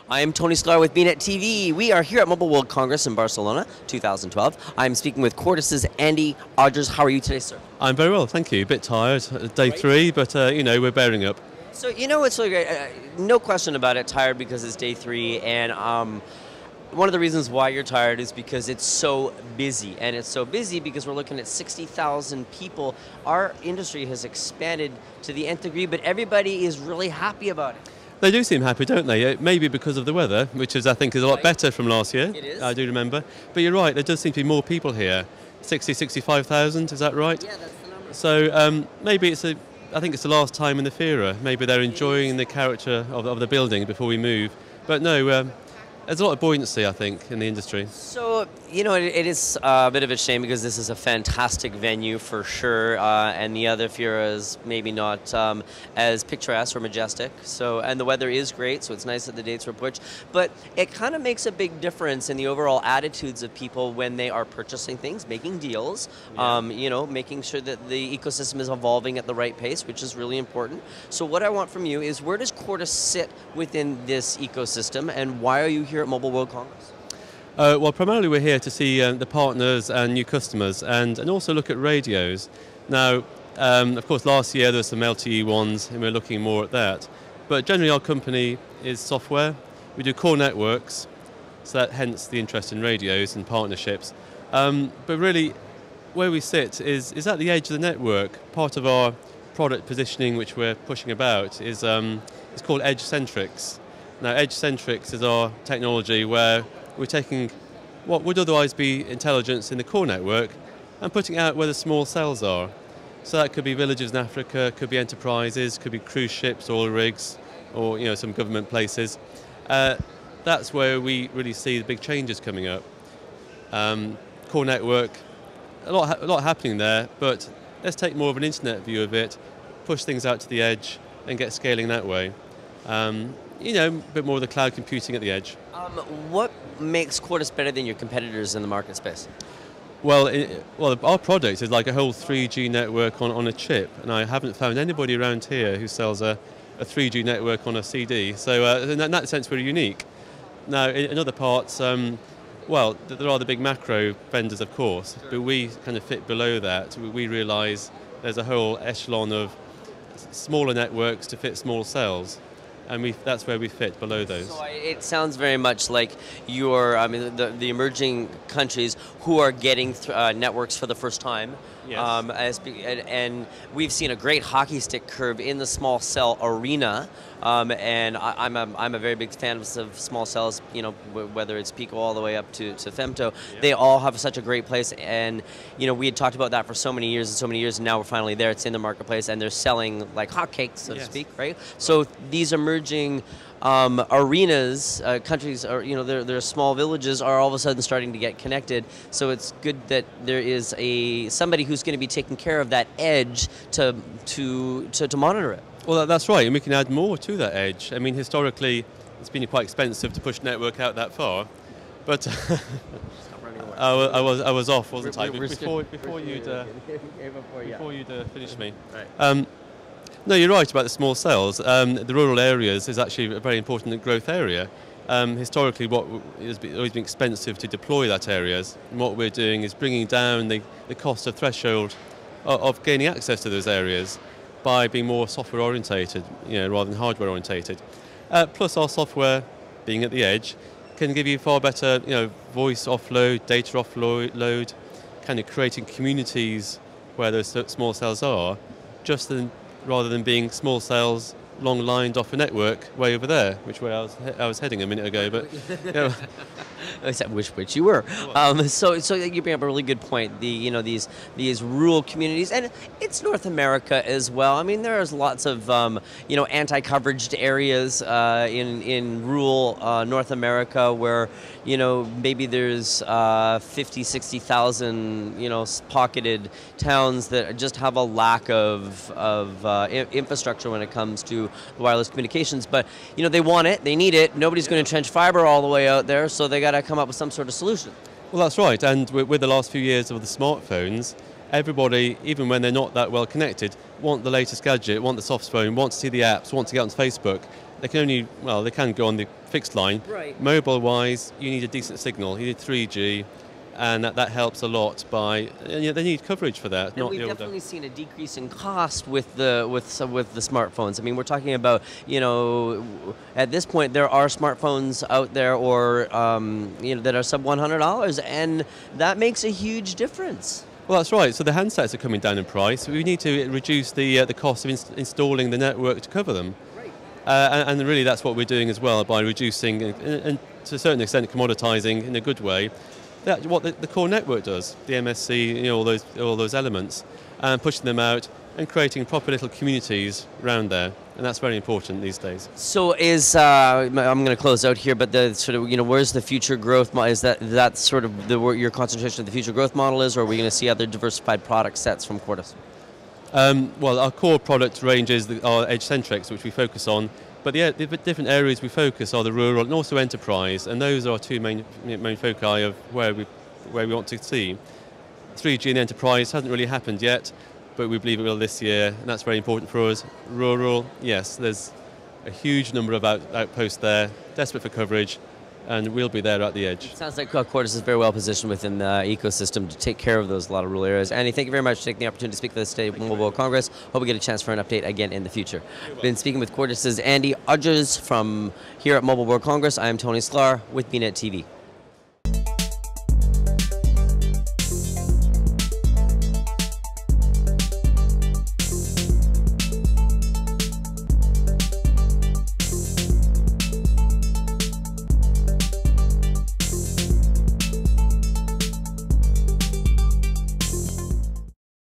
I am Tony Sklar with bnetTV. We are here at Mobile World Congress in Barcelona, 2012. I'm speaking with Quortus's Andy Odgers. How are you today, sir? I'm very well, thank you. A bit tired, day three, but we're bearing up. So, it's really great. No question about it, tired because it's day three, and one of the reasons why you're tired is because it's so busy, and it's so busy because we're looking at 60,000 people. Our industry has expanded to the nth degree, but everybody is really happy about it. They do seem happy, don't they? Maybe because of the weather, which I think is a lot better from last year. It is. I do remember. But you're right, there does seem to be more people here. 65,000, is that right? Yeah, that's the number. So maybe I think it's the last time in the Fira. Maybe they're enjoying the character of the building before we move. But no, there's a lot of buoyancy, I think, in the industry. So, it is a bit of a shame because this is a fantastic venue for sure, and the other Firas maybe not as picturesque or majestic. So, and the weather is great, so it's nice that the dates were pushed. But it kind of makes a big difference in the overall attitudes of people when they are purchasing things, making deals, making sure that the ecosystem is evolving at the right pace, which is really important. So what I want from you is, where does Quortus sit within this ecosystem, and why are you here at Mobile World Congress? Well, primarily we're here to see the partners and new customers and also look at radios. Now, of course, last year there were some LTE ones and we're looking more at that. But generally our company is software. We do core networks, so that hence the interest in radios and partnerships. But really, where we sit is at the edge of the network. Part of our product positioning, which we're pushing about, is it's called Edge-Centrics. Now, Edge-Centrics is our technology where we're taking what would otherwise be intelligence in the core network and putting it out where the small cells are. So that could be villages in Africa, could be enterprises, could be cruise ships, oil rigs, or some government places. That's where we really see the big changes coming up. Core network, a lot happening there, but let's take more of an internet view of it, push things out to the edge and get scaling that way. A bit more of the cloud computing at the edge. What makes Quortus better than your competitors in the market space? Well, our product is like a whole 3G network on a chip, and I haven't found anybody around here who sells a 3G network on a CD. So in that sense, we're unique. Now, in other parts, there are the big macro vendors, of course, but we kind of fit below that. We realise there's a whole echelon of smaller networks to fit small cells. And that's where we fit below those. So it sounds very much like the emerging countries who are getting networks for the first time. Yes. And we've seen a great hockey stick curve in the small cell arena. And I'm a very big fan of small cells, whether it's Pico all the way up to Femto. Yeah. They all have such a great place. And, we had talked about that for so many years, and now we're finally there. It's in the marketplace, and they're selling like hotcakes, so to speak, right? So these emerging arenas, countries, or their small villages are all of a sudden starting to get connected. So it's good that there is somebody who's going to be taking care of that edge to monitor it. Well, that's right, and we can add more to that edge. I mean, historically, it's been quite expensive to push network out that far, but I was off, wasn't I? Before you'd finish me. Right. No, you're right about the small cells. The rural areas is actually a very important growth area. Historically, what has always been expensive to deploy that areas, and what we're doing is bringing down the cost of threshold of gaining access to those areas by being more software orientated, rather than hardware orientated. Plus, our software, being at the edge, can give you far better, voice offload, data offload, kind of creating communities where those small cells are, rather than being small cells long lined off a network way over there, which way I was heading a minute ago, but which you were. So you bring up a really good point. These rural communities, and it's North America as well. I mean, there's lots of anti-coveraged areas in rural North America where maybe there's 50, 60,000 pocketed towns that just have a lack of infrastructure when it comes to wireless communications, but they want it, they need it. Nobody's going to trench fiber all the way out there, so they got to come up with some sort of solution. Well, that's right. And with the last few years of the smartphones, everybody, even when they're not that well connected, want the latest gadget, want the soft phone, want to see the apps, want to get onto Facebook. they can only, well, they can go on the fixed line. Right. Mobile-wise, you need a decent signal. You need 3G, and that helps a lot by, they need coverage for that. And we've definitely seen a decrease in cost with the smartphones. I mean, we're talking about, at this point there are smartphones out there or that are sub $100, and that makes a huge difference. Well, that's right. So the handsets are coming down in price. We need to reduce the cost of installing the network to cover them. Right. And really, that's what we're doing as well by reducing and to a certain extent commoditizing in a good way. That's what the core network does. The MSC, all those elements, and pushing them out and creating proper little communities around there. And that's very important these days. So I'm going to close out here, but the sort of, where's the future growth model? Is that sort of where your concentration of the future growth model is, or are we going to see other diversified product sets from Quortus? Well, our core product range is our edge-centrics, which we focus on. But the different areas we focus are the rural and also enterprise, and those are our two main foci of where we want to see. 3G in enterprise hasn't really happened yet, but we believe it will this year, and that's very important for us. Rural, yes, there's a huge number of outposts there, desperate for coverage, and we'll be there at the edge. It sounds like Quortus is very well positioned within the ecosystem to take care of a lot of rural areas. Andy, thank you very much for taking the opportunity to speak to us today at Mobile World Congress. Hope we get a chance for an update again in the future. Been speaking with Quortus's Andy Odgers from here at Mobile World Congress. I am Tony Sklar with bnetTV.